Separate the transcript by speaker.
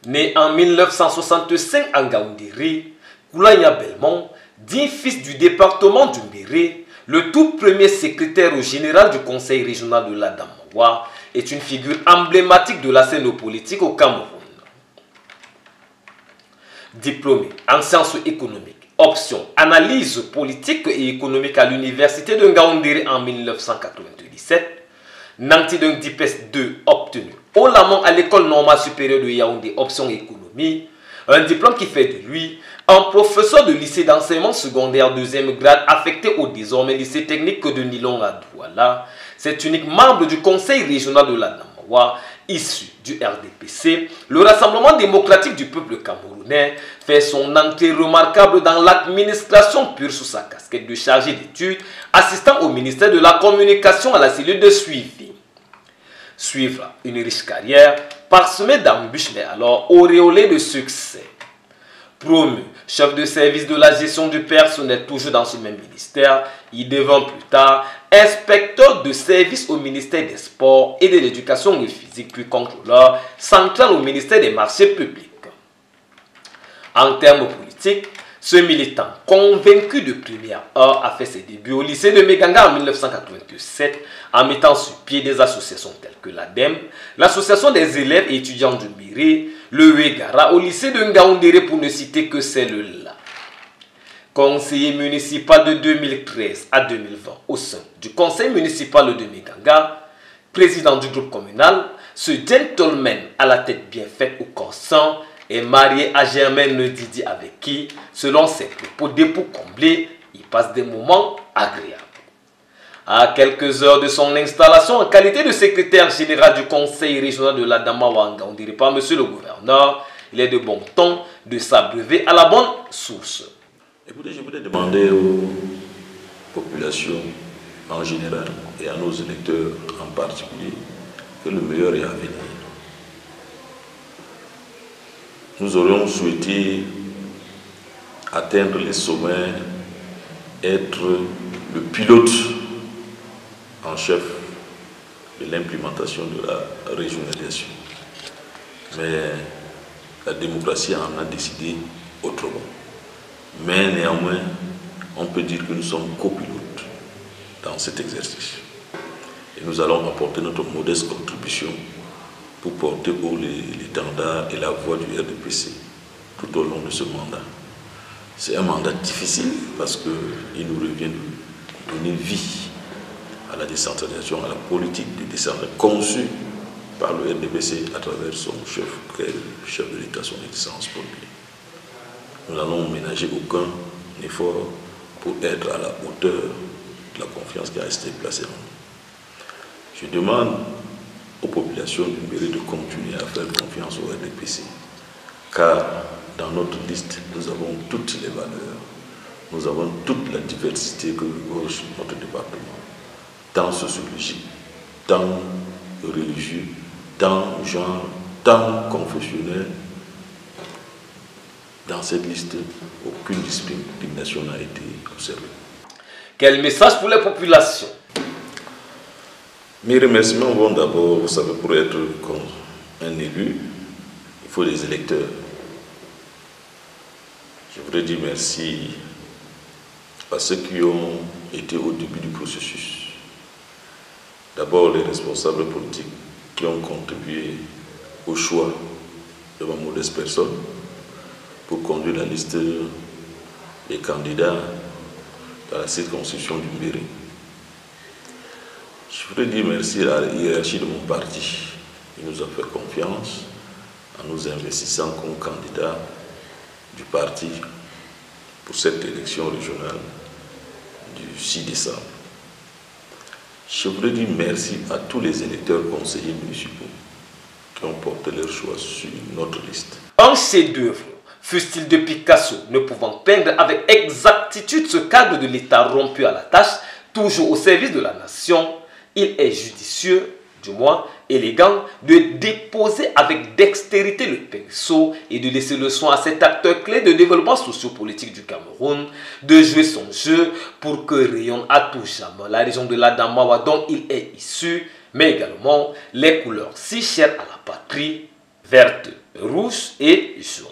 Speaker 1: Né en 1965 à Ngaoundéré, Koulaya Belmont, digne fils du département du Mbéré, le tout premier secrétaire général du conseil régional de l'Adamawa, est une figure emblématique de la scène politique au Cameroun. Diplômé en sciences économiques, option analyse politique et économique à l'université de Ngaoundéré en 1997, nanti d'un DIPES 2 obtenu au Lamont à l'école normale supérieure de Yaoundé, option économie, un diplôme qui fait de lui un professeur de lycée d'enseignement secondaire deuxième grade affecté au désormais lycée technique de Nilong à Douala. C'est unique membre du conseil régional de l'Adamawa, issu du RDPC. Le Rassemblement démocratique du peuple camerounais fait son entrée remarquable dans l'administration pure sous sa casquette de chargé d'études, assistant au ministère de la Communication à la cellule de suivi. Suivra une riche carrière parsemée d'embûches mais alors auréolée de succès. Promu chef de service de la gestion du personnel toujours dans ce même ministère, il devint plus tard inspecteur de service au ministère des Sports et de l'Éducation physique puis contrôleur central au ministère des Marchés publics. En termes politiques, ce militant convaincu de première heure a fait ses débuts au lycée de Meganga en 1987 en mettant sur pied des associations telles que l'ADEM, l'association des élèves et étudiants du Mbéré, le Wegara au lycée de Ngaoundéré pour ne citer que celle-là. Conseiller municipal de 2013 à 2020 au sein du conseil municipal de Meganga, président du groupe communal, ce gentleman à la tête bien faite au consent est marié à Germaine Didi avec qui, selon ses propos d'époux comblés, il passe des moments agréables. À quelques heures de son installation en qualité de secrétaire général du conseil régional de l'Adamawa, on dirait pas monsieur le gouverneur, il est de bon ton de s'abreuver à la bonne source.
Speaker 2: Écoutez, je voudrais demander aux populations en général et à nos électeurs en particulier que le meilleur est à venir. Nous aurions souhaité atteindre les sommets, être le pilote en chef de l'implémentation de la régionalisation. Mais la démocratie en a décidé autrement. Mais néanmoins, on peut dire que nous sommes copilotes dans cet exercice. Et nous allons apporter notre modeste contribution pour porter haut l'étendard et la voix du RDPC tout au long de ce mandat. C'est un mandat difficile parce qu'il nous revient de donner vie à la décentralisation, à la politique de décentralisation conçue par le RDPC à travers son chef de l'État, son excellence Paul Biya. Nous n'allons ménager aucun effort pour être à la hauteur de la confiance qui a été placée en nous. Je demande aux populations du Mbéré de continuer à faire confiance au RDPC, car dans notre liste, nous avons toutes les valeurs, nous avons toute la diversité que regorge notre département, tant sociologique, tant religieux, tant genre, tant confessionnel. Dans cette liste, aucune discrimination n'a été observée.
Speaker 1: Quel message pour les populations?
Speaker 2: Mes remerciements vont d'abord, vous savez, pour être comme un élu, il faut des électeurs. Je voudrais dire merci à ceux qui ont été au début du processus. D'abord les responsables politiques qui ont contribué au choix de ma modeste personne pour conduire la liste des candidats dans la circonscription du Mbéré. Je voudrais dire merci à la hiérarchie de mon parti qui nous a fait confiance en nous investissant comme candidat du parti pour cette élection régionale du 6 décembre. Je voudrais dire merci à tous les électeurs conseillers municipaux qui ont porté leur choix sur notre liste.
Speaker 1: Un chef-d'œuvre, fût-il de Picasso, ne pouvant peindre avec exactitude ce cadre de l'État rompu à la tâche, toujours au service de la nation, il est judicieux, du moins élégant, de déposer avec dextérité le pinceau et de laisser le soin à cet acteur clé de développement sociopolitique du Cameroun de jouer son jeu pour que rayonne à tout jamais la région de l'Adamawa dont il est issu, mais également les couleurs si chères à la patrie, verte, rouge et jaune.